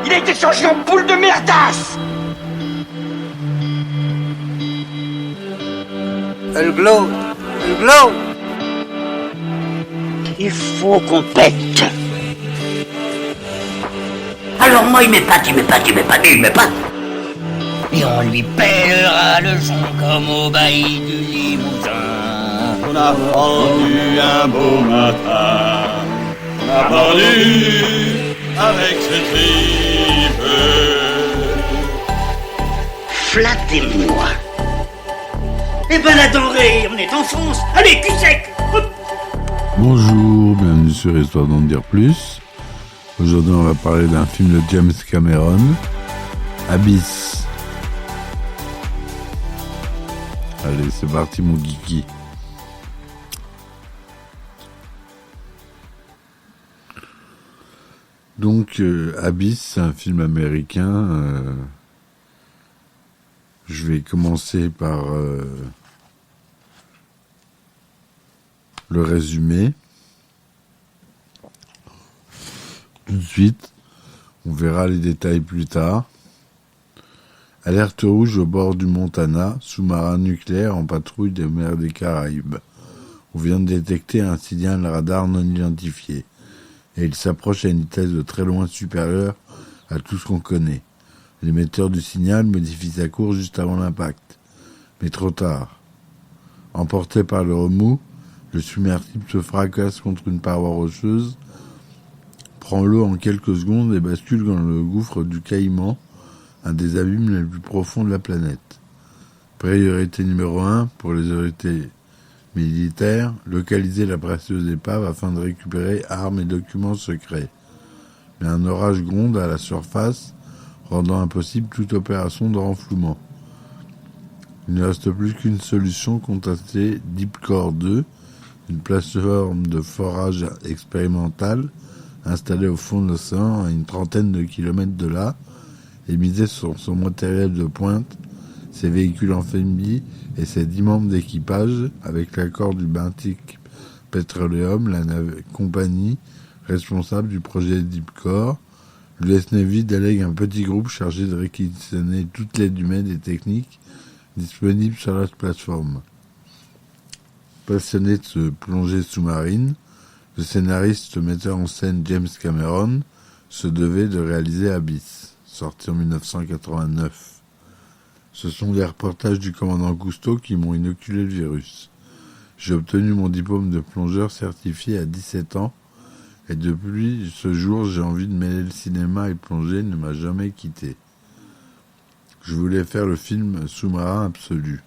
Il a été changé en boule de merdasse. Elle glow. Il faut qu'on pète. Alors moi il m'épate. Et on lui pèlera le son comme au bailli du Limousin. On a rendu un beau matin. On a vendu avec ses tripes. Flattez-moi. Eh ben la denrée, on est en France. Allez, cul sec. Bonjour, bienvenue sur Histoire d'en dire plus. Aujourd'hui on va parler d'un film de James Cameron, Abyss. Allez, c'est parti mon kiki. Donc Abyss, c'est un film américain. Je vais commencer par le résumé. Tout de suite, on verra les détails plus tard. Alerte rouge au bord du Montana, sous-marin nucléaire en patrouille des mers des Caraïbes. On vient de détecter un signal radar non identifié, et il s'approche à une vitesse de très loin supérieure à tout ce qu'on connaît. L'émetteur du signal modifie sa course juste avant l'impact, mais trop tard. Emporté par le remous, le submersible se fracasse contre une paroi rocheuse, prend l'eau en quelques secondes et bascule dans le gouffre du Caïman, un des abîmes les plus profonds de la planète. Priorité numéro 1 pour les autorités militaires, localiser la précieuse épave afin de récupérer armes et documents secrets. Mais un orage gronde à la surface, rendant impossible toute opération de renflouement. Il ne reste plus qu'une solution, contacter Deepcore 2, une plateforme de forage expérimentale installée au fond de l'océan à une trentaine de kilomètres de là, et miser sur son matériel de pointe, ses véhicules amphibies et ses 10 membres d'équipage, avec l'accord du Baltic Petroleum, la compagnie responsable du projet Deepcore. L'US Navy délègue un petit groupe chargé de réquisitionner toute l'aide humaine et technique disponible sur la plateforme. Passionné de ce plongée sous-marine, le scénariste metteur en scène James Cameron se devait de réaliser Abyss, sorti en 1989. Ce sont les reportages du commandant Cousteau qui m'ont inoculé le virus. J'ai obtenu mon diplôme de plongeur certifié à 17 ans, et depuis ce jour, j'ai envie de mêler le cinéma et plonger ne m'a jamais quitté. Je voulais faire le film sous-marin absolu.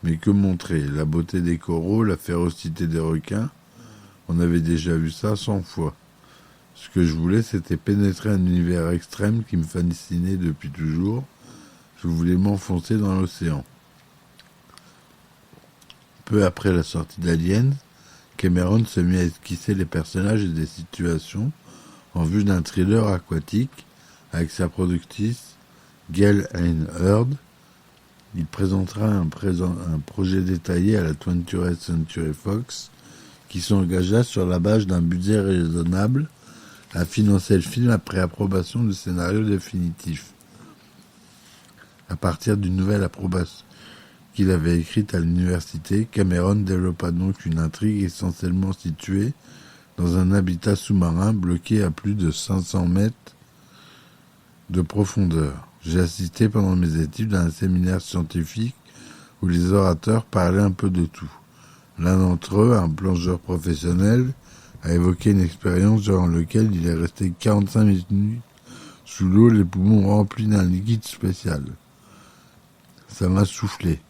Mais que montrer? La beauté des coraux, la férocité des requins? On avait déjà vu ça 100 fois. Ce que je voulais, c'était pénétrer un univers extrême qui me fascinait depuis toujours. Je voulais m'enfoncer dans l'océan. Peu après la sortie d'Alien, Cameron se mit à esquisser les personnages et des situations en vue d'un thriller aquatique avec sa productrice Gail Ann Hurd. Il présentera un projet détaillé à la 20th Century Fox qui s'engagea sur la base d'un budget raisonnable à financer le film après approbation du scénario définitif. À partir d'une nouvelle approbation qu'il avait écrite à l'université, Cameron développa donc une intrigue essentiellement située dans un habitat sous-marin bloqué à plus de 500 mètres de profondeur. J'ai assisté pendant mes études à un séminaire scientifique où les orateurs parlaient un peu de tout. L'un d'entre eux, un plongeur professionnel, a évoqué une expérience durant laquelle il est resté 45 minutes sous l'eau, les poumons remplis d'un liquide spécial. Ça m'a soufflé.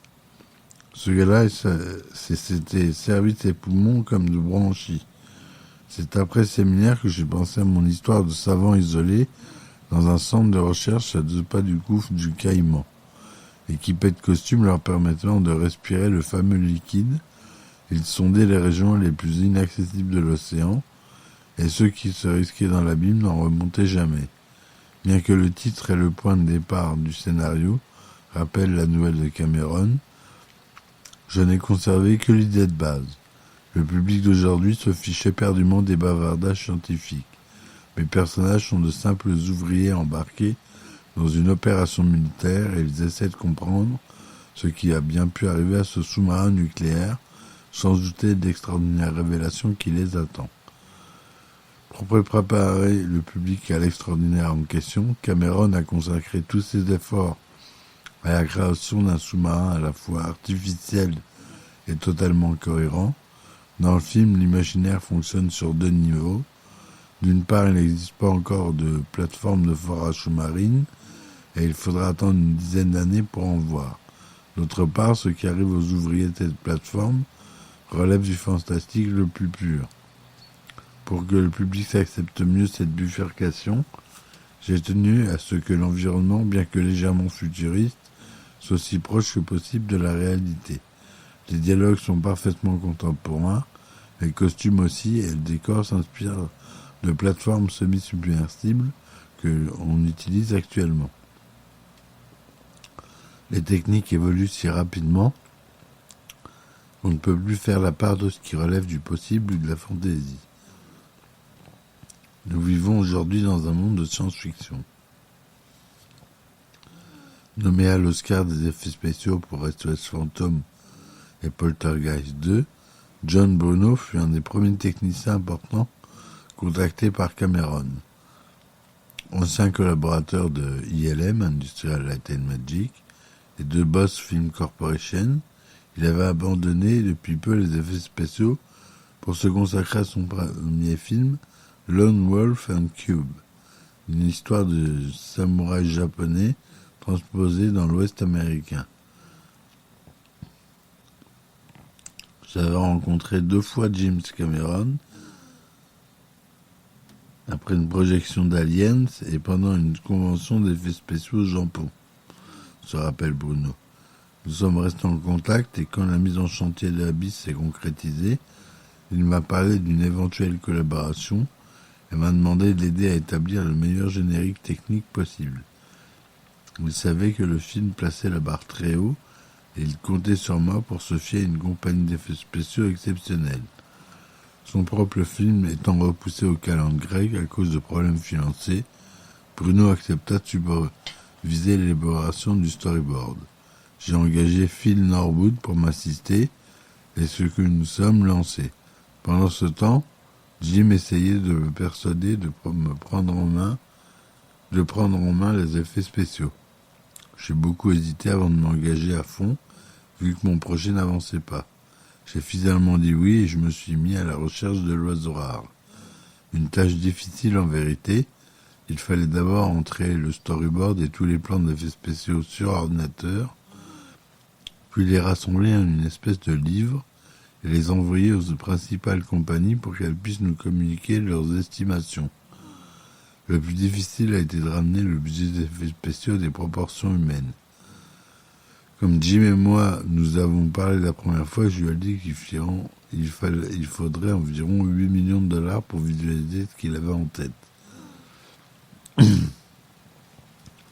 Ce gars-là s'était servi de ses poumons comme de branchies. C'est après le séminaire que j'ai pensé à mon histoire de savant isolé dans un centre de recherche à 2 pas du gouffre du Caïman, équipés de costumes leur permettant de respirer le fameux liquide. Ils sondaient les régions les plus inaccessibles de l'océan, et ceux qui se risquaient dans l'abîme n'en remontaient jamais. Bien que le titre et le point de départ du scénario rappellent la nouvelle de Cameron, je n'ai conservé que l'idée de base. Le public d'aujourd'hui se fiche éperdument des bavardages scientifiques. Mes personnages sont de simples ouvriers embarqués dans une opération militaire et ils essaient de comprendre ce qui a bien pu arriver à ce sous-marin nucléaire, sans douter d'extraordinaires révélations qui les attend. Pour préparer le public à l'extraordinaire en question, Cameron a consacré tous ses efforts à la création d'un sous-marin à la fois artificiel et totalement cohérent. Dans le film, l'imaginaire fonctionne sur 2 niveaux. D'une part, il n'existe pas encore de plateforme de forage sous-marine et il faudra attendre une dizaine d'années pour en voir. D'autre part, ce qui arrive aux ouvriers de cette plateforme relève du fantastique le plus pur. Pour que le public accepte mieux cette bifurcation, j'ai tenu à ce que l'environnement, bien que légèrement futuriste, soit aussi proche que possible de la réalité. Les dialogues sont parfaitement contemporains, les costumes aussi et le décor s'inspirent de plateformes semi-submersibles que l'on utilise actuellement. Les techniques évoluent si rapidement qu'on ne peut plus faire la part de ce qui relève du possible ou de la fantaisie. Nous vivons aujourd'hui dans un monde de science-fiction. Nommé à l'Oscar des effets spéciaux pour SOS Fantôme et Poltergeist 2, John Bruno fut un des premiers techniciens importants contactés par Cameron. Ancien collaborateur de ILM, Industrial Light and Magic, et de Boss Film Corporation, il avait abandonné depuis peu les effets spéciaux pour se consacrer à son premier film, Lone Wolf and Cube, une histoire de samouraï japonais transposée dans l'Ouest américain. J'avais rencontré 2 fois James Cameron, après une projection d'Aliens et pendant une convention d'effets spéciaux au Japon, se rappelle Bruno. Nous sommes restés en contact et quand la mise en chantier de l'Abyss s'est concrétisée, il m'a parlé d'une éventuelle collaboration et m'a demandé de l'aider à établir le meilleur générique technique possible. Il savait que le film plaçait la barre très haut et il comptait sur moi pour se fier à une compagnie d'effets spéciaux exceptionnelle. Son propre film étant repoussé au calendrier grec à cause de problèmes financiers, Bruno accepta de superviser l'élaboration du storyboard. J'ai engagé Phil Norwood pour m'assister et ce que nous sommes lancés. Pendant ce temps, Jim essayait de me persuader de prendre en main les effets spéciaux. J'ai beaucoup hésité avant de m'engager à fond, vu que mon projet n'avançait pas. J'ai finalement dit oui et je me suis mis à la recherche de l'oiseau rare. Une tâche difficile en vérité. Il fallait d'abord entrer le storyboard et tous les plans d'effets spéciaux sur ordinateur, puis les rassembler en une espèce de livre et les envoyer aux principales compagnies pour qu'elles puissent nous communiquer leurs estimations. Le plus difficile a été de ramener le budget des effets spéciaux à des proportions humaines. Comme Jim et moi nous avons parlé la première fois, je lui ai dit qu'il faudrait environ 8 millions de dollars pour visualiser ce qu'il avait en tête.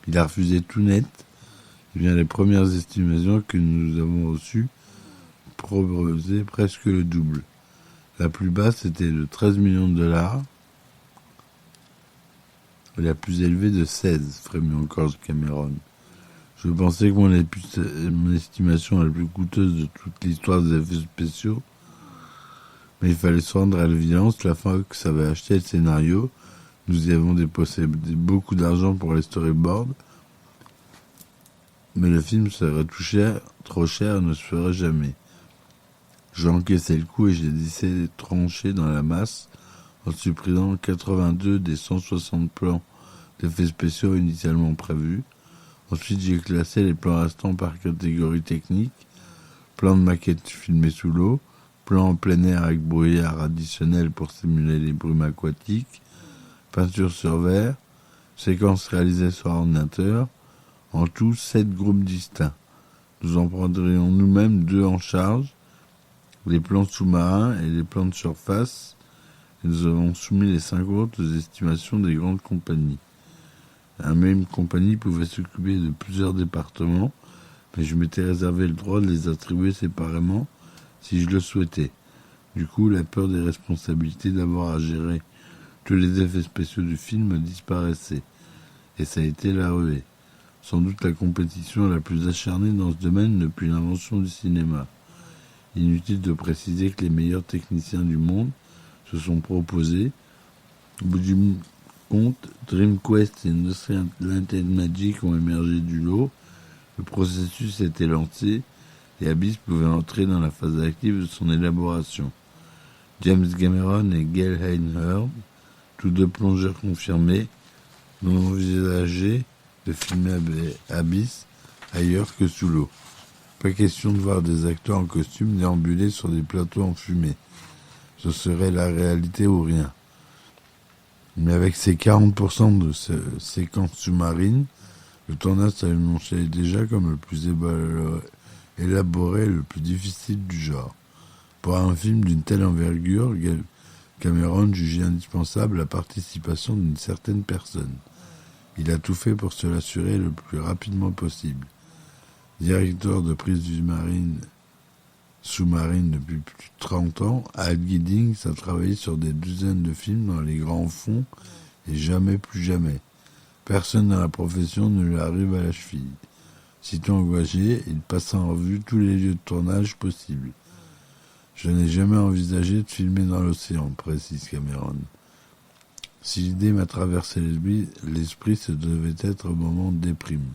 Il a refusé tout net. Eh bien, les premières estimations que nous avons reçues proposaient presque le double. La plus basse était de 13 millions de dollars. Et la plus élevée de 16, frémit encore Cameron. Je pensais que mon estimation la plus coûteuse de toute l'histoire des effets spéciaux, mais il fallait se rendre à l'évidence, la Fox avait acheté le scénario, nous y avons déposé beaucoup d'argent pour les storyboards, mais le film serait trop cher et ne se ferait jamais. J'ai encaissé le coup et j'ai décidé de trancher dans la masse en supprimant 82 des 160 plans d'effets spéciaux initialement prévus. Ensuite, j'ai classé les plans restants par catégorie technique, plans de maquettes filmés sous l'eau, plans en plein air avec brouillard additionnel pour simuler les brumes aquatiques, peinture sur verre, séquences réalisées sur ordinateur, en tout 7 groupes distincts. Nous en prendrions nous-mêmes 2 en charge, les plans sous-marins et les plans de surface, et nous avons soumis les 5 autres aux estimations des grandes compagnies. La même compagnie pouvait s'occuper de plusieurs départements, mais je m'étais réservé le droit de les attribuer séparément si je le souhaitais. Du coup, la peur des responsabilités d'avoir à gérer Tous les effets spéciaux du film disparaissaient, et ça a été la ruée. Sans doute la compétition la plus acharnée dans ce domaine depuis l'invention du cinéma. Inutile de préciser que les meilleurs techniciens du monde se sont proposés. Au bout du compte, Dream Quest et Industrial Light and Magic ont émergé du lot. Le processus était lancé et Abyss pouvait entrer dans la phase active de son élaboration. James Cameron et Gail Heinherd, tous deux plongeurs confirmés, n'ont envisagé de filmer Abyss ailleurs que sous l'eau. Pas question de voir des acteurs en costume déambuler sur des plateaux enfumés. Ce serait la réalité ou rien. Mais avec ses 40% de séquences sous-marines, le tournage s'annonçait déjà comme le plus élaboré et le plus difficile du genre. Pour un film d'une telle envergure, Cameron jugeait indispensable la participation d'une certaine personne. Il a tout fait pour se l'assurer le plus rapidement possible. Directeur de prise sous-marine depuis plus de 30 ans, Al Giddings a travaillé sur des douzaines de films dans les grands fonds et jamais plus jamais. Personne dans la profession ne lui arrive à la cheville. Sitôt engagé, il passa en revue tous les lieux de tournage possibles. Je n'ai jamais envisagé de filmer dans l'océan, précise Cameron. Si l'idée m'a traversé l'esprit, ce devait être un moment de déprime.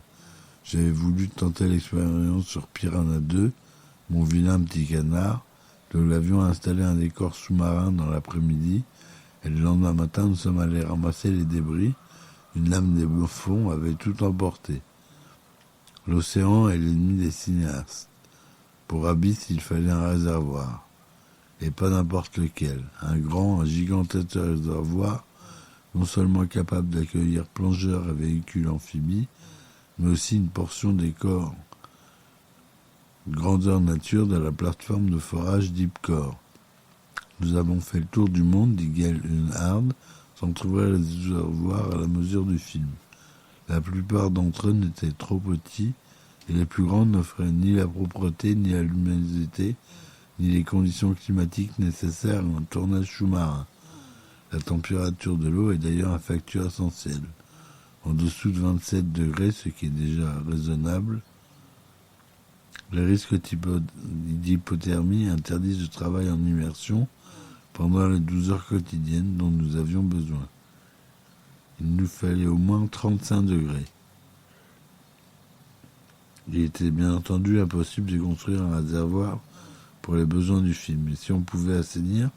J'avais voulu tenter l'expérience sur Piranha 2, mon vilain petit canard. L'avion a installé un décor sous-marin dans l'après-midi, et le lendemain matin, nous sommes allés ramasser les débris. Une lame des fonds avait tout emporté. L'océan est l'ennemi des cinéastes. Pour Abyss, il fallait un réservoir. Et pas n'importe lequel. Un gigantesque réservoir, non seulement capable d'accueillir plongeurs et véhicules amphibies, mais aussi une portion des corps grandeur nature de la plateforme de forage Deep Core. Nous avons fait le tour du monde, dit Gail Heinherd, sans trouver les réservoirs à la mesure du film. La plupart d'entre eux n'étaient trop petits, et les plus grands n'offraient ni la propreté, ni la luminosité, ni les conditions climatiques nécessaires à un tournage sous-marin. La température de l'eau est d'ailleurs un facteur essentiel. En dessous de 27 degrés, ce qui est déjà raisonnable, les risques d'hypothermie interdisent le travail en immersion pendant les 12 heures quotidiennes dont nous avions besoin. Il nous fallait au moins 35 degrés. Il était bien entendu impossible de construire un réservoir pour les besoins du film, mais si on pouvait assainir,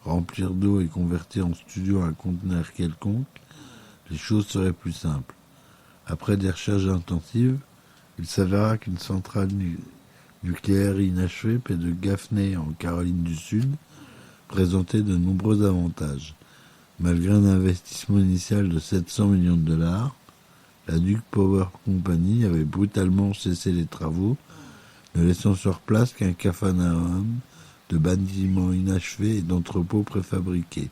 remplir d'eau et convertir en studio un conteneur quelconque, les choses seraient plus simples. Après des recherches intensives, il s'avéra qu'une centrale nucléaire inachevée près de Gaffney en Caroline du Sud présentait de nombreux avantages. Malgré un investissement initial de 700 millions de $, la Duke Power Company avait brutalement cessé les travaux, ne laissant sur place qu'un capharnaüm de bâtiments inachevés et d'entrepôts préfabriqués.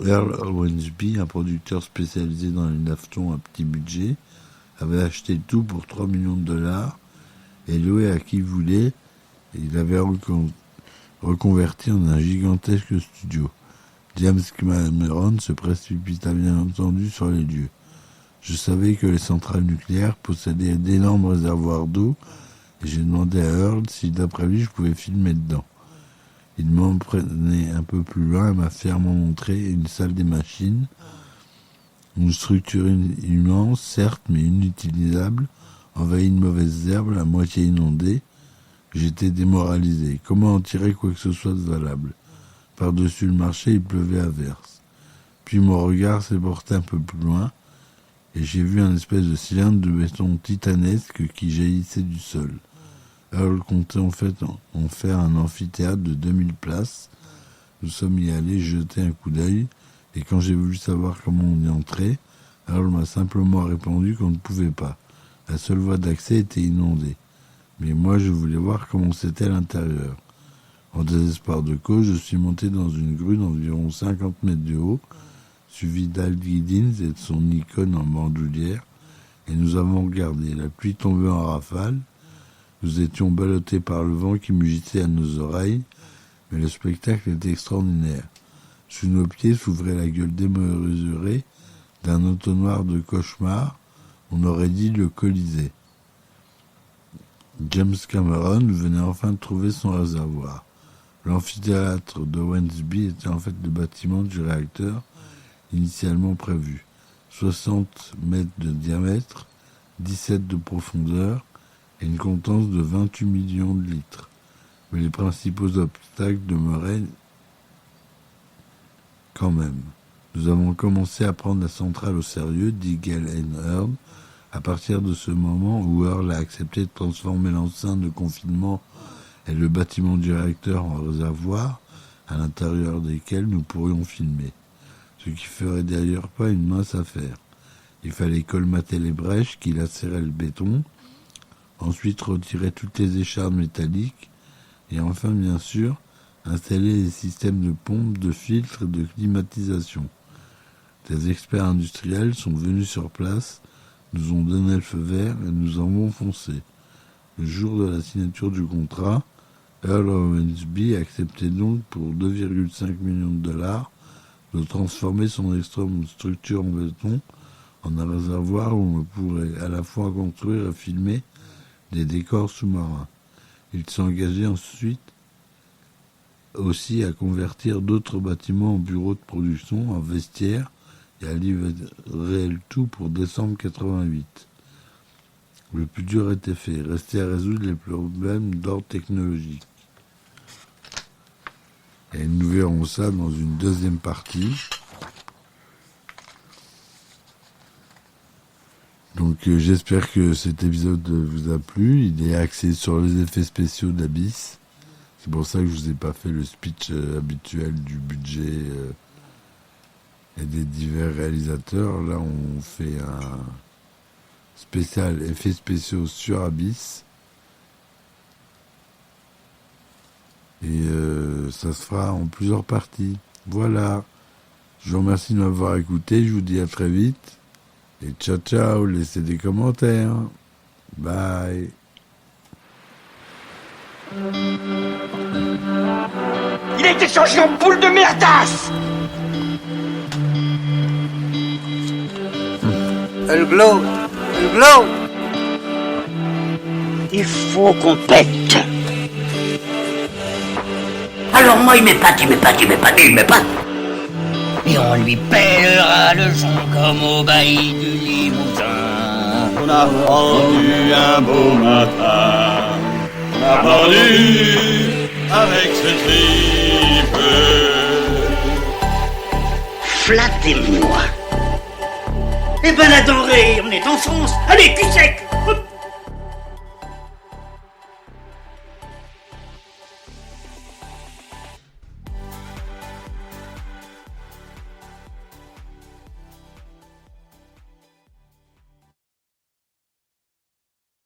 Earl Owensby, un producteur spécialisé dans les naftons à petit budget, avait acheté le tout pour 3 millions de $, et loué à qui voulait, et il avait reconverti en un gigantesque studio. James Cameron se précipita bien entendu sur les lieux. Je savais que les centrales nucléaires possédaient d'énormes réservoirs d'eau, et j'ai demandé à Earl si d'après lui je pouvais filmer dedans. Il m'emmenait un peu plus loin et m'a fièrement montré une salle des machines, une structure immense, certes, mais inutilisable, envahie de mauvaises herbes, à moitié inondée. J'étais démoralisé. Comment en tirer quoi que ce soit de valable? Par-dessus le marché, il pleuvait à verse. Puis mon regard s'est porté un peu plus loin, et j'ai vu un espèce de cylindre de béton titanesque qui jaillissait du sol. Earl comptait en fait en faire un amphithéâtre de 2000 places. Nous sommes y allés jeter un coup d'œil, et quand j'ai voulu savoir comment on y entrait, Earl m'a simplement répondu qu'on ne pouvait pas. La seule voie d'accès était inondée. Mais moi, je voulais voir comment c'était à l'intérieur. En désespoir de cause, je suis monté dans une grue d'environ 50 mètres de haut, suivi d'Al Giddings et de son icône en bandoulière, et nous avons regardé. La pluie tombait en rafales. Nous étions ballottés par le vent qui mugissait à nos oreilles, mais le spectacle était extraordinaire. Sous nos pieds s'ouvrait la gueule démesurée d'un entonnoir de cauchemar, on aurait dit le Colisée. James Cameron venait enfin de trouver son réservoir. L'amphithéâtre de Wensby était en fait le bâtiment du réacteur initialement prévu. 60 mètres de diamètre, 17 de profondeur et une contenance de 28 millions de litres. Mais les principaux obstacles demeuraient quand même. Nous avons commencé à prendre la centrale au sérieux, dit Gale Earl, à partir de ce moment où Earl a accepté de transformer l'enceinte de confinement et le bâtiment du réacteur en réservoir, à l'intérieur desquels nous pourrions filmer. Ce qui ferait d'ailleurs pas une mince affaire. Il fallait colmater les brèches qui lacéraient le béton, ensuite retirer toutes les échardes métalliques, et enfin, bien sûr, installer des systèmes de pompes, de filtres et de climatisation. Des experts industriels sont venus sur place, nous ont donné le feu vert et nous avons foncé. Le jour de la signature du contrat, Earl of Wensby acceptait donc pour 2,5 millions de dollars de transformer son extrême structure en béton en un réservoir où on pourrait à la fois construire et filmer des décors sous-marins. Il s'engageait ensuite aussi à convertir d'autres bâtiments en bureaux de production, en vestiaires, et à livrer le tout pour décembre 88. Le plus dur était fait, restait à résoudre les problèmes d'ordre technologique. Et nous verrons ça dans une deuxième partie. Donc j'espère que cet épisode vous a plu. Il est axé sur les effets spéciaux d'Abyss. C'est pour ça que je vous ai pas fait le speech habituel du budget et des divers réalisateurs. Là, on fait un spécial effets spéciaux sur Abyss. Et ça se fera en plusieurs parties. Voilà. Je vous remercie de m'avoir écouté. Je vous dis à très vite. Et ciao, ciao. Laissez des commentaires. Bye. Il a été changé en boule de merdasse. Le glow. Il faut qu'on pète. Alors moi, il m'épate. Et on lui pèlera le son comme au bailli du Limousin. On a rendu un beau matin. On a pendu avec ce triple. Flattez-moi. Eh ben la denrée, on est en France. Allez, cul sec. Hop.